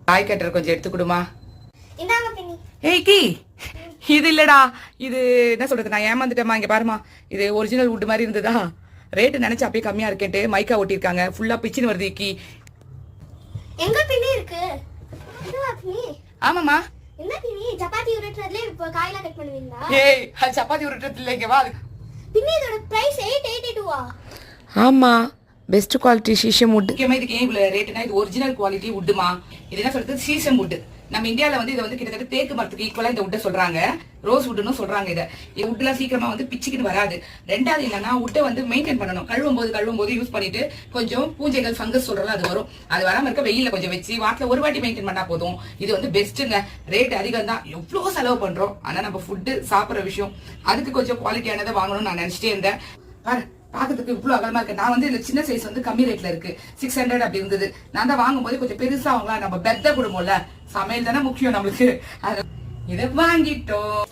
காய் கட்டர் கொஞ்சம் எடுத்து கொடுமா. இது இல்லடா, இது என்ன சொல்றது, நான் ஏமாந்துட்டேமா. இங்க பாருமா, இது ஒரிஜினல் வுட் மாதிரி இருந்ததா, ரேட்டு நினைச்சு அப்படியே கம்மியா இருக்கேன்ட்டு மைக்கா ஒட்டிருக்காங்க. ஃபுல்லா பிச்சின்னு வருது. எங்க பின்னி இருக்கு? ஆமாமா. என்ன பின்னி? சப்பாத்தி உருட்டுறதுல இப்ப காய்ல கட் பண்ணுவீங்களா? அது சப்பாத்தி உருட்டுறதுல இங்க வா. பின்னி இதோட பிரைஸ் 882 ஆமா, பெஸ்ட் குவாலிட்டி சீசம் வுட். முக்கியமா இதுக்கு ஏன் இவ்வளவு ரேட்னா, இது ஒரிஜினல் குவாலிட்டி வுட்மா. இது என்ன சொல்றது, சீசம் வுட். நம்ம இந்தியால வந்து இதை வந்து கிட்டத்தட்ட தேக்கு மரத்துக்கு ஈக்குவலா இந்த வுட்டை சொல்றாங்க, ரோஸ் வுட்னு சொல்றாங்க. இது வுட்லாம் சீக்கிரமா வந்து பிச்சுக்கிட்டு வராது. ரெண்டாவது என்னன்னா, வுட்டை வந்து மெயின்டைன் பண்ணணும். கழுவும் போது யூஸ் பண்ணிட்டு கொஞ்சம் பூஞ்சைகள் ஃபங்கஸ் சொல்றோம், அது வரும். அது வராம இருக்க வெயில கொஞ்சம் வச்சு வாரத்துல ஒரு வாட்டி மெயின்டைன் பண்ணா போதும். இது வந்து பெஸ்ட்டுங்க. ரேட் அதிகம் தான், எவ்வளவு செலவு பண்றோம். ஆனா நம்ம ஃபுட்டு சாப்பிடுற விஷயம், அதுக்கு கொஞ்சம் குவாலிட்டியானதை வாங்கணும்னு நான் நினைச்சிட்டே இருந்தேன். பாக்கிறதுக்கு இவ்வளவு அகலமா இருக்கு. நான் வந்து இந்த சின்ன சைஸ் வந்து கம்மி ரேட்ல இருக்கு, 600 அப்படி இருந்தது. நான் தான் வாங்கும் போது கொஞ்சம் பெருசா வாங்கலாம், நம்ம பெத்த குடும்பம்ல, சமையல் தானே முக்கியம் நம்மளுக்கு. இதை வாங்கிட்டோம்.